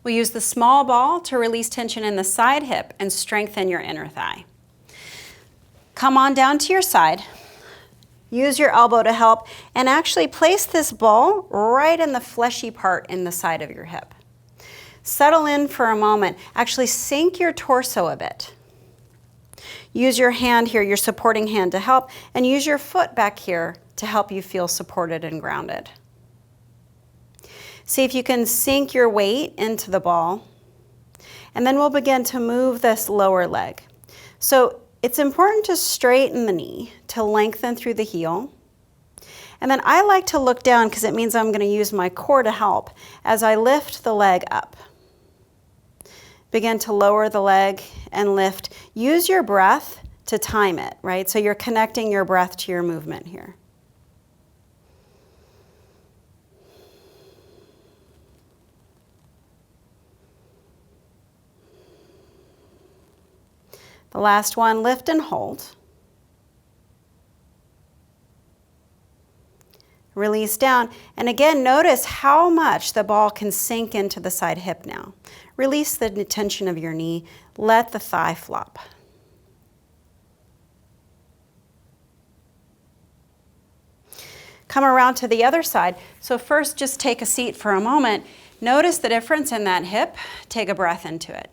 We'll use the small ball to release tension in the side hip and strengthen your inner thigh. Come on down to your side. Use your elbow to help and actually place this ball right in the fleshy part in the side of your hip. Settle in for a moment. Actually sink your torso a bit. Use your hand here, your supporting hand, to help, and use your foot back here to help you feel supported and grounded. See if you can sink your weight into the ball, and then we'll begin to move this lower leg. So it's important to straighten the knee, to lengthen through the heel. And then I like to look down because it means I'm going to use my core to help as I lift the leg up. Begin to lower the leg and lift. Use your breath to time it, right? So you're connecting your breath to your movement here. The last one, lift and hold. Release down. And again, notice how much the ball can sink into the side hip now. Release the tension of your knee. Let the thigh flop. Come around to the other side. So first, just take a seat for a moment. Notice the difference in that hip. Take a breath into it.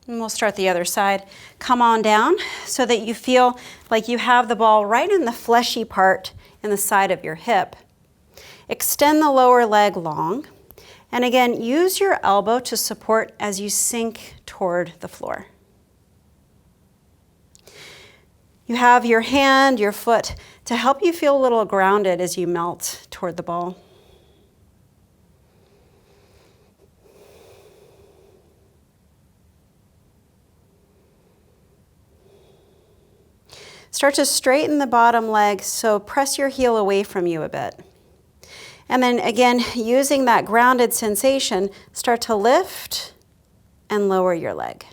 And we'll start the other side. Come on down so that you feel like you have the ball right in the fleshy part in the side of your hip. Extend the lower leg long. And again, use your elbow to support as you sink toward the floor. You have your hand, your foot to help you feel a little grounded as you melt toward the ball. Start to straighten the bottom leg, so press your heel away from you a bit. And then again, using that grounded sensation, start to lift and lower your leg.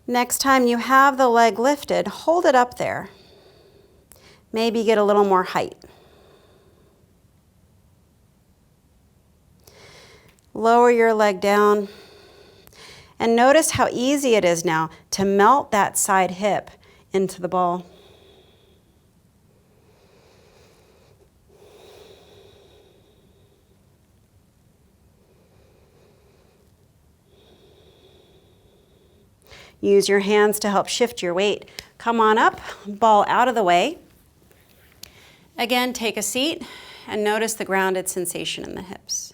Next time you have the leg lifted, hold it up there. Maybe get a little more height. Lower your leg down. And notice how easy it is now to melt that side hip into the ball. Use your hands to help shift your weight. Come on up, ball out of the way. Again, take a seat and notice the grounded sensation in the hips.